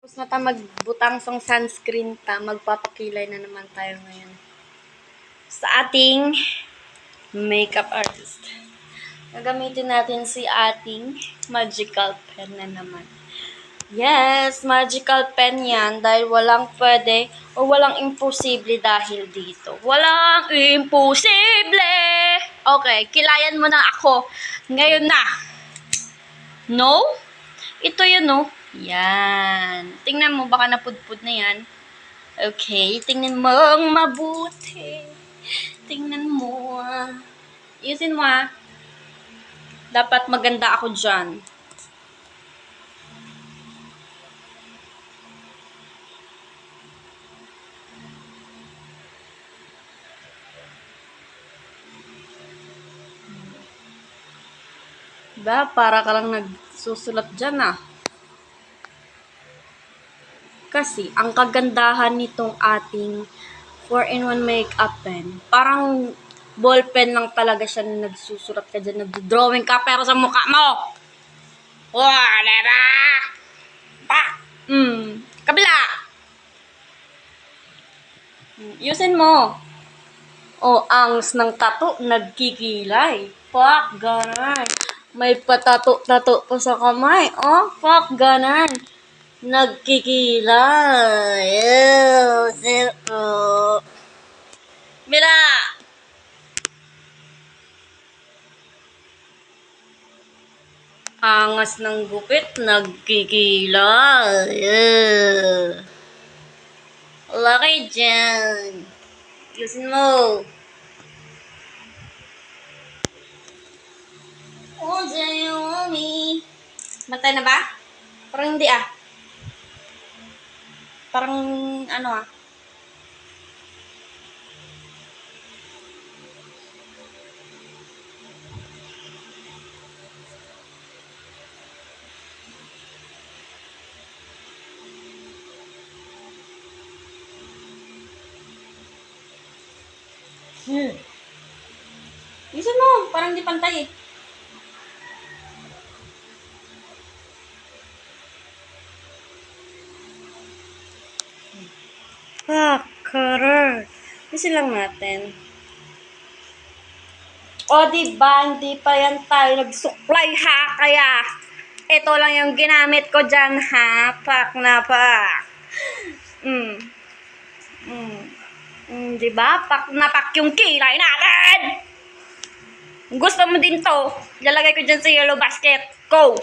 Tapos na tayo magbutang sang sunscreen ta, magpapakilay na naman tayo ngayon sa ating makeup artist. Gagamitin natin si ating magical pen na naman. Yes, magical pen yan dahil walang pwede o walang imposible dahil dito. Walang imposible! Okay, kilayan mo na ako ngayon na. No? Ito yun, no? Yan. Tingnan mo, baka napudpud na yan. Okay, tingnan mo ang mabuti. Tingnan mo. Iusin mo, ha? Dapat maganda ako dyan. Diba? Para ka lang nagsusulat dyan, ah. Kasi, ang kagandahan nitong ating 4-in-1 makeup pen, parang ballpen lang talaga siya na nagsusulat ka dyan, nag-drawing ka, pero sa mukha mo! Wow, diba? Pa! Kabila! Yusin mo. Oh, angs ng tato, nagkikilay. Fuck, ganan. May patato-tato pa sa kamay. Oh, fuck, ganan. Nagkikilay. Ew, zero. Mila! Angas ng gupit, nagkikilay. Ew. Laki dyan. Yusin mo. Oh, Jayomi. Matay na ba? Parang hindi, ah. Parang, ano, ah. Yusin mo. Parang hindi pantay, eh. Fucker. Yusin lang natin. O, diba, hindi pa yan tayo nagsuklay, ha? Kaya, ito lang yung ginamit ko dyan, ha? Pak na pak. Diba? Pak na pak yung kilay natin! Gusto mo din to? Lalagay ko dyan sa yellow basket. Go!